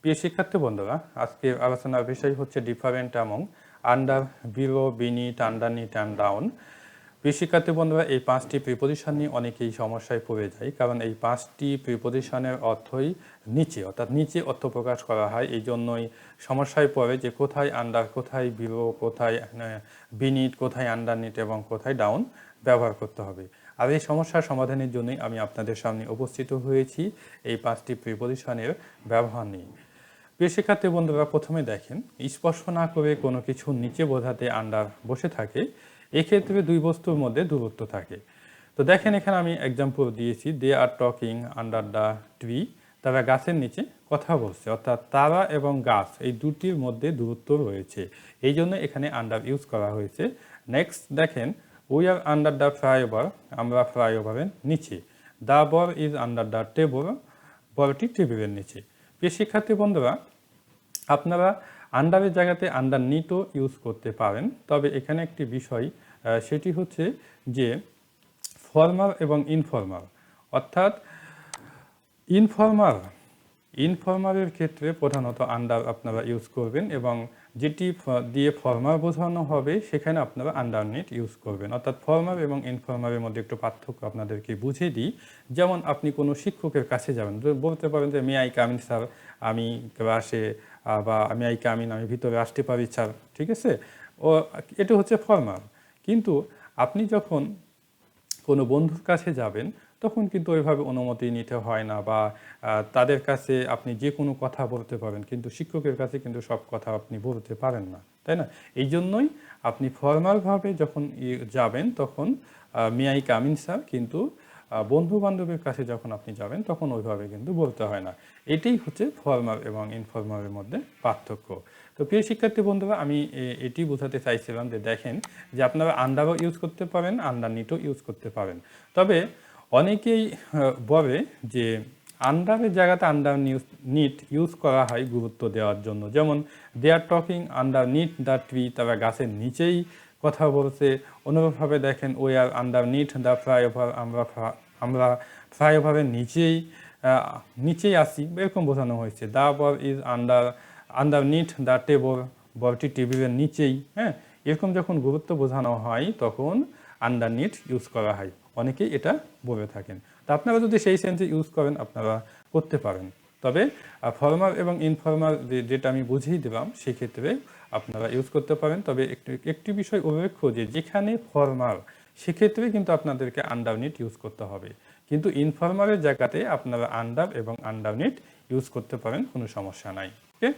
প্রিয় শিক্ষার্থী বন্ধুরা, আজকের আলোচনার বিষয় হচ্ছে different among under, below, beneath, underneath and down. প্রিয় শিক্ষার্থী বন্ধুরা, এই পাঁচটি প্রিপোজিশন নিয়ে অনেকেই সমস্যায় পড়ে যায়, কারণ এই পাঁচটি প্রিপোজিশনের অর্থই নিচে, অর্থাৎ নিচে অর্থ প্রকাশ করা হয়। এই জন্যই সমস্যায় পড়ে যে কোথায় আন্ডার, কোথায় বিলো, কোথায় বিনিট, কোথায় আন্ডারনিট এবং কোথায় ডাউন ব্যবহার করতে হবে। আর এই সমস্যার সমাধানের জন্যই আমি আপনাদের সামনে উপস্থিত হয়েছি এই পাঁচটি প্রিপোজিশনের ব্যবহার নিয়ে। প্রিয় শিক্ষার্থী বন্ধুরা, প্রথমে দেখেন, স্পর্শ না করে কোনো কিছু নিচে বোঝাতে আন্ডার বসে থাকে, এক্ষেত্রে দুই বস্তুর মধ্যে দূরত্ব থাকে। তো দেখেন, এখানে আমি এক্সাম্পল দিয়েছি, they are talking under the tree, তারা গাছের নিচে কথা বলছে, অর্থাৎ তারা এবং গাছ এই দুটির মধ্যে দূরত্ব রয়েছে, এই জন্য এখানে আন্ডার ইউজ করা হয়েছে। নেক্সট দেখেন, we R under the flyover, আমরা ফ্লাইওভারের নিচে। The ball is under the table, বলটি টেবিলের নিচে। প্রিয় শিক্ষার্থী বন্ধুরা, আপনারা আন্ডারের জায়গাতে আন্ডারনিটও ইউজ করতে পারেন, তবে এখানে একটি বিষয়, সেটি হচ্ছে যে ফর্মাল এবং ইনফর্মাল, অর্থাৎ ইনফর্মালের ক্ষেত্রে প্রধানত আন্ডার আপনারা ইউজ করবেন, এবং যেটি দিয়ে ফর্মাল বোঝানো হবে সেখানে আপনারা আন্ডারনিট ইউজ করবেন। অর্থাৎ ফর্মাল এবং ইনফর্মালের মধ্যে একটু পার্থক্য আপনাদেরকে বুঝিয়ে দিই। যেমন আপনি কোনো শিক্ষকের কাছে যাবেন, বলতে পারেন যে may I come in sir, আমি ক্লাসে, বা আমি আই কাম ইন, আমি ভিতরে আসতে পারি স্যার, ঠিক আছে। ও এটা হচ্ছে ফর্মাল। কিন্তু আপনি যখন কোনো বন্ধুর কাছে যাবেন তখন কিন্তু ওইভাবে অনুমতি নিতে হয় না, বা তাদের কাছে আপনি যে কোনো কথা বলতে পারেন, কিন্তু শিক্ষকের কাছে কিন্তু সব কথা আপনি বলতে পারেন না, তাই না? এই জন্যই আপনি ফর্মালভাবে যখন যাবেন তখন may I come in sir, কিন্তু বন্ধু বান্ধবের কাছে যখন আপনি যাবেন তখন ওইভাবে কিন্তু বলতে হয় না। এটাই হচ্ছে ফর্মাল এবং ইনফর্মালের মধ্যে পার্থক্য। তো প্রিয় শিক্ষার্থী বন্ধুরা, আমি এটি বোঝাতে চাইছিলাম যে দেখেন, যে আপনারা আন্ডারও ইউজ করতে পারেন, আন্ডারনিটও ইউজ করতে পারেন। তবে অনেকেই বলে যে আন্ডারের জায়গাতে নিট ইউজ করা হয় গুরুত্ব দেওয়ার জন্য। যেমন they are talking underneath the tree, তারা গাছের নিচেই কথা বলছে। অনুরূপভাবে দেখেন, we are underneath the flyover, আমরা ফ্লাইওভারের নিচেই আসি, এরকম বোঝানো হয়েছে। The ball is underneath the table, বলটি টেবিলের নিচেই। হ্যাঁ, এরকম যখন গুরুত্ব বোঝানো হয় তখন আন্ডারনিট ইউজ করা হয়, অনেকেই এটা বলে থাকেন। তো আপনারা যদি সেই সেন্সে ইউজ করেন আপনারা করতে পারেন। তবে ফর্মাল এবং ইনফর্মাল যেটা আমি বুঝিয়ে দিলাম সেক্ষেত্রে আপনারা ইউজ করতে পারেন। তবে একটি বিষয় উল্লেখ্য, যে যেখানে ফর্মাল সেক্ষেত্রে কিন্তু আপনাদেরকে আন্ডারনিট ইউজ করতে হবে, কিন্তু ইনফর্মালের জায়গাতে আপনারা আন্ডার এবং আন্ডারনিট ইউজ করতে পারেন, কোনো সমস্যা নাই। ওকে,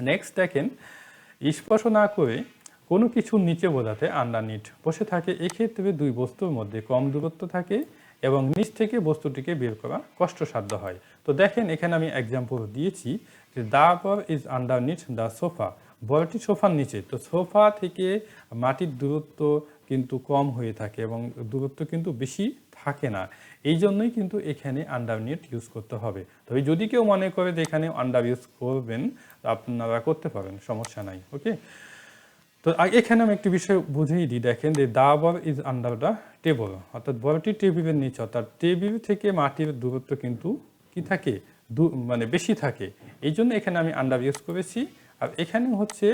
নেক্সট দেখেন, স্পর্শ না করে কোনো কিছুর নিচে বোঝাতে আন্ডারনিট বসে থাকে, এক্ষেত্রে দুই বস্তুর মধ্যে কম দূরত্ব থাকে এবং নিচ থেকে বস্তুটিকে বের করা কষ্টসাধ্য হয়। তো দেখেন, এখানে আমি এক্সাম্পল দিয়েছি যে the ball is underneath the sofa, বলটি সোফার নিচে। তো সোফা থেকে মাটির দূরত্ব কিন্তু কম হয়ে থাকে এবং দূরত্ব কিন্তু বেশি থাকে না, এই জন্যই কিন্তু এখানে আন্ডারনিট ইউজ করতে হবে। তবে যদি কেউ মনে করে যে এখানে আন্ডার ইউজ করবেন, আপনারা করতে পারেন, সমস্যা নাই। ওকে, তো এখানে আমি একটি বিষয় বুঝিয়ে দিই। দেখেন, যে দা বল ইজ আন্ডার দ্য টেবল, অর্থাৎ বলটি টেবিলের নিচে, অর্থাৎ টেবিল থেকে মাটির দূরত্ব কিন্তু কি থাকে, মানে বেশি থাকে, এই জন্য এখানে আমি আন্ডার ইউজ করেছি। আর এখানে হচ্ছে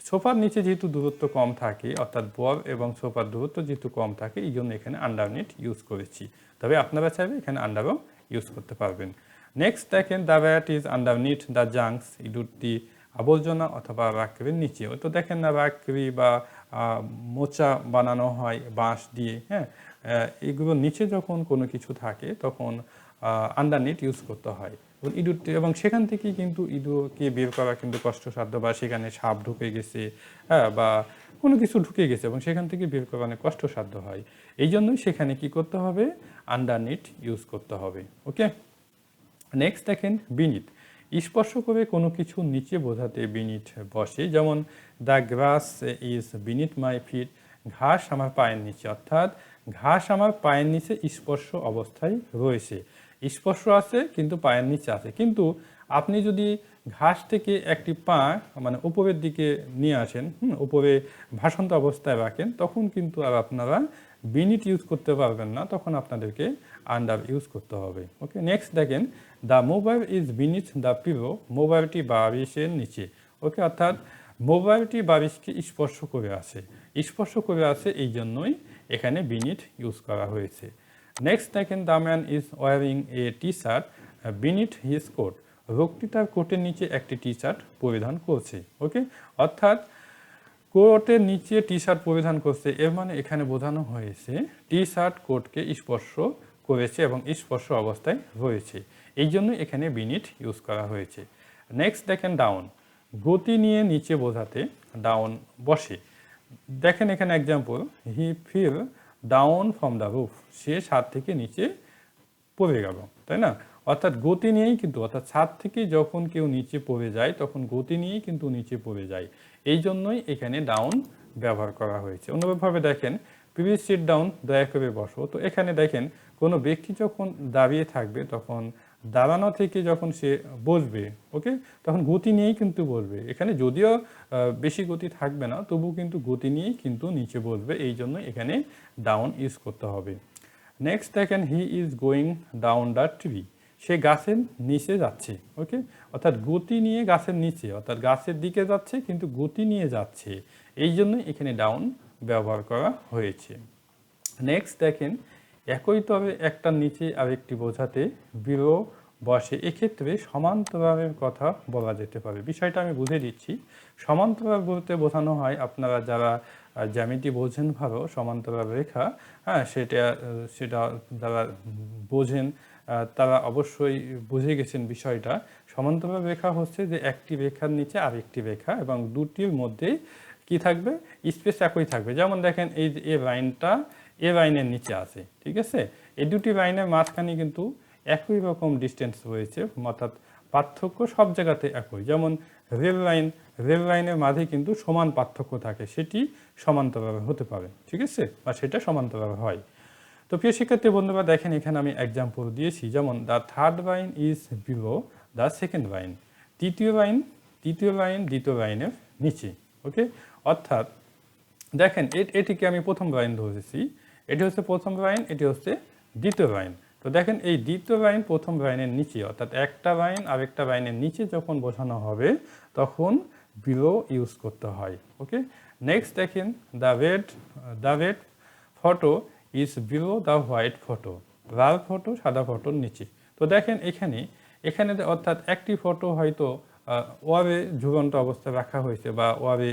সোফার নিচে যেহেতু দূরত্ব কম থাকে, অর্থাৎ বল এবং সোফার দূরত্ব যেহেতু কম থাকে, এই জন্য এখানে আন্ডারনিট ইউজ করেছি। তবে আপনারা চাইলে এখানে আন্ডারও ইউজ করতে পারবেন। নেক্সট দেখেন, the bat is underneath the জাঙ্কস, ইঁদুরটি আবর্জনা অথবা রাখরির নিচে। তো দেখেন না, রাখরি বা মোচা বানানো হয় বাঁশ দিয়ে, হ্যাঁ, এগুলোর নিচে যখন কোনো কিছু থাকে তখন আন্ডারনিট ইউজ করতে হয়। ইঁদুরটি, এবং সেখান থেকেই কিন্তু ইঁদুরকে বের করা কিন্তু কষ্টসাধ্য, বা সেখানে সাপ ঢুকে গেছে, হ্যাঁ, বা কোনো কিছু ঢুকে গেছে এবং সেখান থেকে বের করা অনেক কষ্টসাধ্য হয়, এই জন্যই সেখানে কি করতে হবে, আন্ডারনিট ইউজ করতে হবে। ওকে, নেক্সট দেখেন, বিনিট, স্পর্শ করে কোনো কিছু নিচে বোঝাতে বিনিট বসে। যেমন the grass is beneath my feet, ঘাস আমার পায়ের নিচে, অর্থাৎ ঘাস আমার পায়ের নিচে স্পর্শ অবস্থায় রয়েছে, স্পর্শ আছে কিন্তু পায়ের নিচে আছে। কিন্তু আপনি যদি ঘাস থেকে একটি পা মানে উপরের দিকে নিয়ে আসেন, উপরে ভাসন্ত অবস্থায় রাখেন, তখন কিন্তু আর আপনারা বিনিট ইউজ করতে পারবেন না, তখন আপনাদেরকে আন্ডার ইউজ করতে হবে। ওকে, নেক্সট দেখেন the mobile is beneath the pillow, মোবাইলটি বালিশের নিচে। ওকে, অর্থাৎ মোবাইলটি বালিশকে স্পর্শ করে আছে, স্পর্শ করে আছে, এই জন্যই এখানে বিনিথ ইউজ করা হয়েছে। নেক্সট দেখেন the man is wearing a T shirt beneath his coat, লোকটি তার কোটের নিচে একটি টি শার্ট পরিধান করছে। ওকে, অর্থাৎ কোটের নিচে টি শার্ট পরিধান করছে, এর মানে এখানে বোঝানো হয়েছে টি শার্ট কোটকে স্পর্শ করেছে এবং স্পর্শ অবস্থায় রয়েছে, এই জন্য এখানে বিনিট ইউজ করা হয়েছে। নেক্সট দেখেন ডাউন, গতি নিয়ে নিচে বোঝাতে ডাউন বসে। দেখেন এখানে example, he fell down from the roof, সে ছাদ থেকে নিচে পড়ে গেল, তাই না? অর্থাৎ গতি নিয়েই কিন্তু, অর্থাৎ ছাদ থেকে যখন কেউ নিচে পড়ে যায় তখন গতি নিয়েই কিন্তু নিচে পড়ে যায়, এই জন্যই এখানে ডাউন ব্যবহার করা হয়েছে। অন্যভাবে দেখেন প্লিজ সিট ডাউন, দয়া করে বসো। তো এখানে দেখেন কোনো ব্যক্তি যখন দাঁড়িয়ে থাকবে তখন দাঁড়ানো থেকে যখন সে বসবে, ওকে, তখন গতি নিয়েই কিন্তু বসবে। এখানে যদিও বেশি গতি থাকবে না, তবু কিন্তু গতি নিয়েই কিন্তু নিচে বসবে, এই জন্য এখানে ডাউন ইউজ করতে হবে। নেক্সট দেখেন he is going down the tree, সে গাছের নিচে যাচ্ছে। ওকে, অর্থাৎ গতি নিয়ে গাছের নিচে, অর্থাৎ গাছের দিকে যাচ্ছে কিন্তু গতি নিয়ে যাচ্ছে, এই জন্যই এখানে ডাউন ব্যবহার করা হয়েছে। নেক্সট দেখেন একই তবে একটার নিচে আরেকটি বোঝাতে বিলো বসে, এক্ষেত্রে সমান্তরালের কথা বলা যেতে পারে। বিষয়টা আমি বুঝে দিচ্ছি। সমান্তরাল বলতে বোঝানো হয়, আপনারা যারা জ্যামিতি বোঝেন ভালো, সমান্তরাল রেখা, হ্যাঁ, সেটা যারা বোঝেন তারা অবশ্যই বুঝে গেছেন বিষয়টা। সমান্তরাল রেখা হচ্ছে যে একটি রেখার নিচে আরেকটি রেখা এবং দুটির মধ্যে কি থাকবে, স্পেস একই থাকবে। যেমন দেখেন এই যে লাইনটা এ লাইনের নিচে আছে, ঠিক আছে, এই দুটি লাইনের মাঝখানে কিন্তু একই রকম ডিস্টেন্স রয়েছে, অর্থাৎ পার্থক্য সব জায়গাতে একই। যেমন রেল লাইনের মাঝে কিন্তু সমান পার্থক্য থাকে, সেটি সমান্তরাল হতে পারে, ঠিক আছে, বা সেটা সমান্তরাল হয়। তো প্রিয় শিক্ষার্থী বন্ধুরা দেখেন এখানে আমি এক্সাম্পল দিয়েছি, যেমন the third line is below the second line, তৃতীয় লাইন দ্বিতীয় লাইনের নিচে। ওকে, অর্থাৎ দেখেন এটিকে আমি প্রথম লাইন ধরেছি, এটি হচ্ছে প্রথম লাইন, এটি হচ্ছে দ্বিতীয় লাইন। তো দেখেন এই দ্বিতীয় লাইন প্রথম লাইনের নিচে, অর্থাৎ একটা লাইন আরেকটা লাইনের নিচে যখন বোঝানো হবে তখন বিলো ইউজ করতে হয়। ওকে, নেক্সট দেখেন the red photo is below the white photo, Lal photo সাদা ফটোর নিচে। তো দেখেন এখানে অর্থাৎ একটি ফটো হয়তো ওয়াবে ঝুলন্ত অবস্থায় রাখা হয়েছে বা ওয়াবে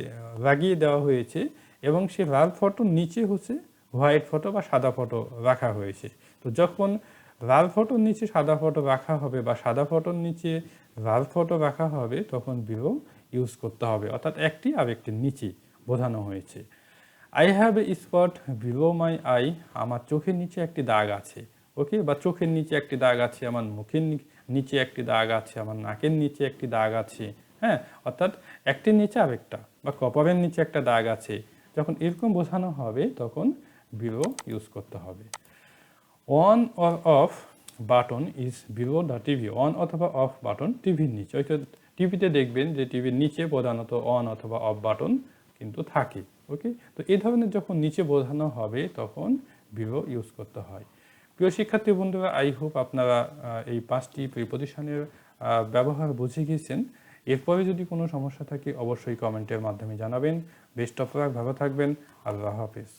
লাগিয়ে দেওয়া হয়েছে এবং সে লাল ফটোর নিচে হচ্ছে হোয়াইট ফটো বা সাদা ফটো রাখা হয়েছে। তো যখন লাল ফটোর নিচে সাদা ফটো রাখা হবে বা সাদা ফটোর নিচে লাল ফটো রাখা হবে তখন বিলো ইউজ করতে হবে, অর্থাৎ একটি আরেকটির নিচে বোঝানো হয়েছে। I have a spot below my I, আমার চোখের নিচে একটি দাগ আছে। ওকে, বা চোখের নিচে একটি দাগ আছে, আমার মুখের নিচে একটি দাগ আছে, আমার নাকের নিচে একটি দাগ আছে, হ্যাঁ, অর্থাৎ একটির নিচে আরেকটা, বা কপালের নিচে একটা দাগ আছে, যখন এরকম বোঝানো হবে তখন বিলো ইউজ করতে হবে। On or of button is below the TV, on অথবা অফ বাটন টিভির নিচে। ওই টিভিতে দেখবেন যে টিভির নিচে প্রধানত অন অথবা অফ বাটন কিন্তু থাকে। ওকে, তো এই ধরনের যখন নিচে বোঝানো হবে তখন বিলো ইউজ করতে হয়। প্রিয় শিক্ষার্থী বন্ধুরা, আই হোপ আপনারা এই 5টি প্রিপজিশনের ব্যবহার বুঝে গিয়েছেন। এরপরে যদি কোনো সমস্যা থাকে অবশ্যই কমেন্টের মাধ্যমে জানাবেন। বেস্ট অফ লাক, ভালো থাকবেন, আল্লাহ হাফেজ।